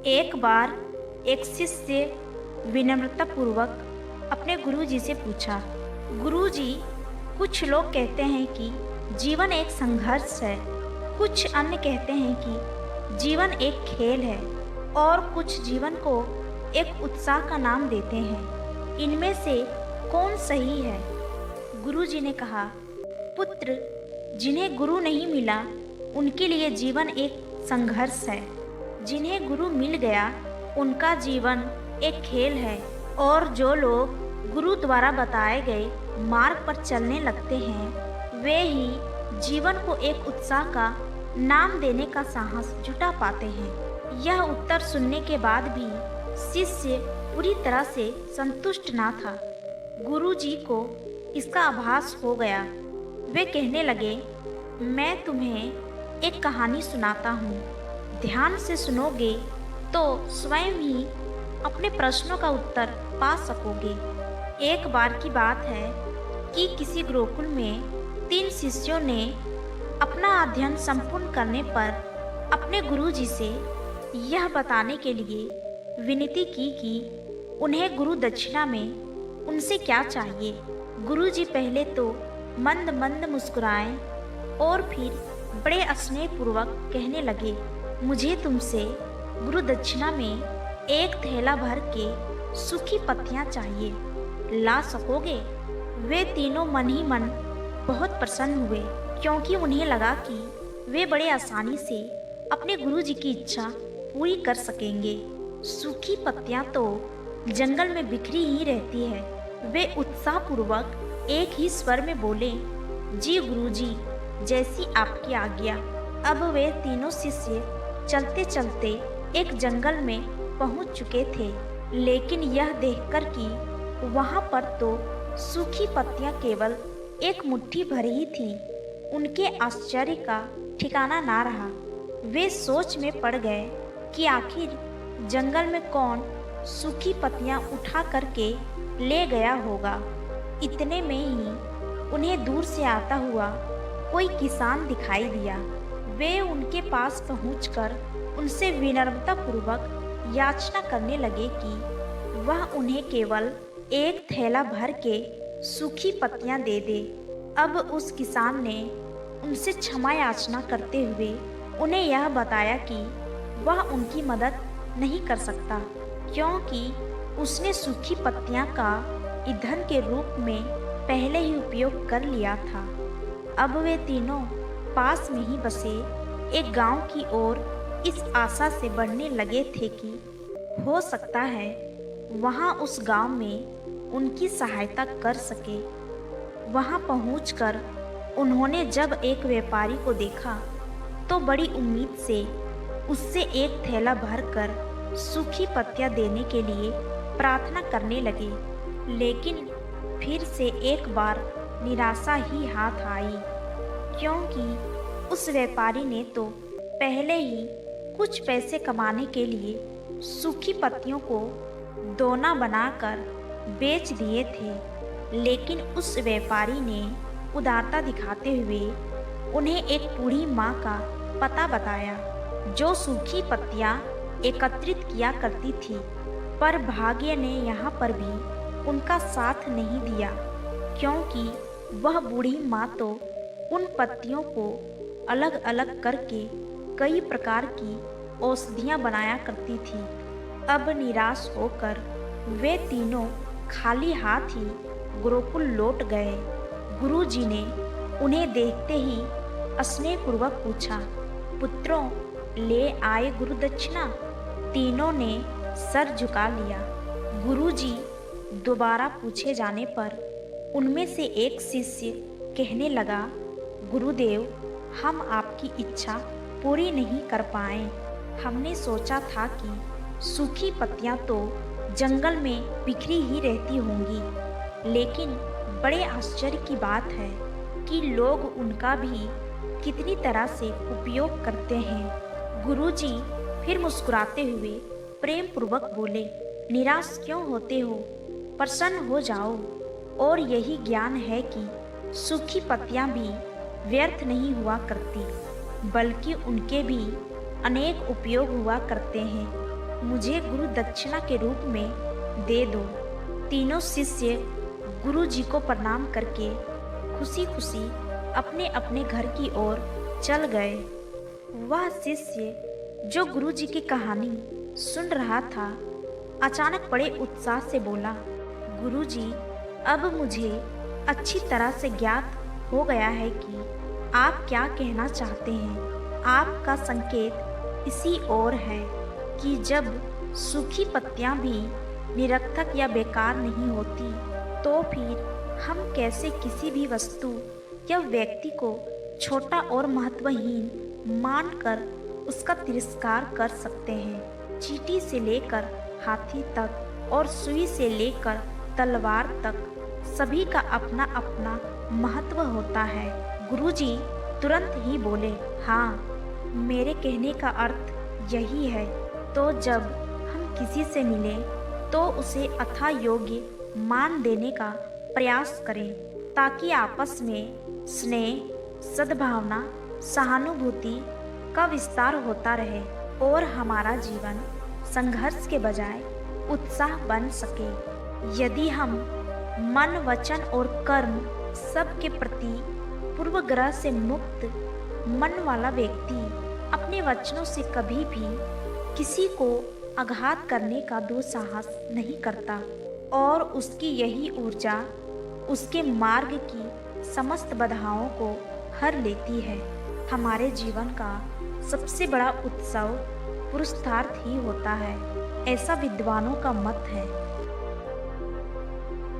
एक बार एक शिष्य विनम्रतापूर्वक अपने गुरुजी से पूछा, गुरुजी, कुछ लोग कहते हैं कि जीवन एक संघर्ष है, कुछ अन्य कहते हैं कि जीवन एक खेल है और कुछ जीवन को एक उत्साह का नाम देते हैं। इनमें से कौन सही है? गुरुजी ने कहा, पुत्र, जिन्हें गुरु नहीं मिला उनके लिए जीवन एक संघर्ष है। जिन्हें गुरु मिल गया उनका जीवन एक खेल है। और जो लोग गुरु द्वारा बताए गए मार्ग पर चलने लगते हैं वे ही जीवन को एक उत्साह का नाम देने का साहस जुटा पाते हैं। यह उत्तर सुनने के बाद भी शिष्य पूरी तरह से संतुष्ट ना था। गुरुजी को इसका आभास हो गया। वे कहने लगे, मैं तुम्हें एक कहानी सुनाता हूँ। ध्यान से सुनोगे तो स्वयं ही अपने प्रश्नों का उत्तर पा सकोगे। एक बार की बात है कि किसी गुरुकुल में 3 शिष्यों ने अपना अध्ययन संपूर्ण करने पर अपने गुरुजी से यह बताने के लिए विनती की कि उन्हें गुरु दक्षिणा में उनसे क्या चाहिए। गुरुजी पहले तो मंद मंद मुस्कुराए और फिर बड़े स्नेहपूर्वक कहने लगे, मुझे तुमसे गुरु दक्षिणा में एक थैला भर के सूखी पत्तियां चाहिए, ला सकोगे? वे तीनों मन ही मन बहुत प्रसन्न हुए, क्योंकि उन्हें लगा कि वे बड़े आसानी से अपने गुरुजी की इच्छा पूरी कर सकेंगे। सूखी पत्तियां तो जंगल में बिखरी ही रहती है। वे उत्साहपूर्वक एक ही स्वर में बोले, जी गुरुजी, जैसी आपकी आज्ञा। अब वे तीनों शिष्य चलते चलते एक जंगल में पहुंच चुके थे, लेकिन यह देखकर कि वहां पर तो सूखी पत्तियां केवल एक मुट्ठी भर ही थी, उनके आश्चर्य का ठिकाना ना रहा। वे सोच में पड़ गए कि आखिर जंगल में कौन सूखी पत्तियां उठा करके ले गया होगा। इतने में ही उन्हें दूर से आता हुआ कोई किसान दिखाई दिया। वे उनके पास पहुंचकर उनसे विनम्रतापूर्वक याचना करने लगे कि वह उन्हें केवल एक थैला भर के सूखी पत्तियां दे दे। अब उस किसान ने उनसे क्षमा याचना करते हुए उन्हें यह बताया कि वह उनकी मदद नहीं कर सकता, क्योंकि उसने सूखी पत्तियां का ईंधन के रूप में पहले ही उपयोग कर लिया था। अब वे तीनों पास में ही बसे एक गांव की ओर इस आशा से बढ़ने लगे थे कि हो सकता है वहां उस गांव में उनकी सहायता कर सके। वहां पहुंचकर उन्होंने जब एक व्यापारी को देखा तो बड़ी उम्मीद से उससे एक थैला भरकर सूखी पत्तियां देने के लिए प्रार्थना करने लगे, लेकिन फिर से एक बार निराशा ही हाथ आई, क्योंकि उस व्यापारी ने तो पहले ही कुछ पैसे कमाने के लिए सूखी पत्तियों को दोना बनाकर बेच दिए थे। लेकिन उस व्यापारी ने उदारता दिखाते हुए उन्हें एक बूढ़ी माँ का पता बताया, जो सूखी पत्तियां एकत्रित किया करती थी। पर भाग्य ने यहाँ पर भी उनका साथ नहीं दिया, क्योंकि वह बूढ़ी माँ तो उन पत्तियों को अलग अलग करके कई प्रकार की औषधियाँ बनाया करती थी। अब निराश होकर वे तीनों खाली हाथ ही गुरुकुल लौट गए। गुरुजी ने उन्हें देखते ही स्नेहपूर्वक पूछा, पुत्रों, ले आए गुरु दक्षिणा? तीनों ने सर झुका लिया। गुरुजी दोबारा पूछे जाने पर उनमें से एक शिष्य कहने लगा, गुरुदेव, हम आपकी इच्छा पूरी नहीं कर पाए। हमने सोचा था कि सूखी पत्तियां तो जंगल में बिखरी ही रहती होंगी, लेकिन बड़े आश्चर्य की बात है कि लोग उनका भी कितनी तरह से उपयोग करते हैं। गुरुजी फिर मुस्कुराते हुए प्रेम पूर्वक बोले, निराश क्यों होते हो? प्रसन्न हो जाओ। और यही ज्ञान है कि सूखी पत्तियां भी व्यर्थ नहीं हुआ करती, बल्कि उनके भी अनेक उपयोग हुआ करते हैं। मुझे गुरु दक्षिणा के रूप में दे दो। तीनों शिष्य गुरु जी को प्रणाम करके खुशी खुशी अपने अपने घर की ओर चल गए। वह शिष्य जो गुरु जी की कहानी सुन रहा था, अचानक बड़े उत्साह से बोला, गुरु जी, अब मुझे अच्छी तरह से ज्ञात हो गया है कि आप क्या कहना चाहते हैं। आपका संकेत इसी ओर है कि जब सूखी पत्तियां भी निरर्थक या बेकार नहीं होती, तो फिर हम कैसे किसी भी वस्तु या व्यक्ति को छोटा और महत्वहीन मानकर उसका तिरस्कार कर सकते हैं। चींटी से लेकर हाथी तक और सुई से लेकर तलवार तक सभी का अपना अपना महत्व होता है। गुरुजी तुरंत ही बोले, हाँ, मेरे कहने का अर्थ यही है। तो जब हम किसी से मिलें तो उसे अथाह योग्य मान देने का प्रयास करें, ताकि आपस में स्नेह, सद्भावना, सहानुभूति का विस्तार होता रहे और हमारा जीवन संघर्ष के बजाय उत्साह बन सके। यदि हम मन, वचन और कर्म सब के प्रति पूर्वग्रह से मुक्त मन वाला व्यक्ति अपने वचनों से कभी भी किसी को आघात करने का दुस्साहस नहीं करता और उसकी यही ऊर्जा उसके मार्ग की समस्त बाधाओं को हर लेती है। हमारे जीवन का सबसे बड़ा उत्सव पुरुषार्थ ही होता है, ऐसा विद्वानों का मत है।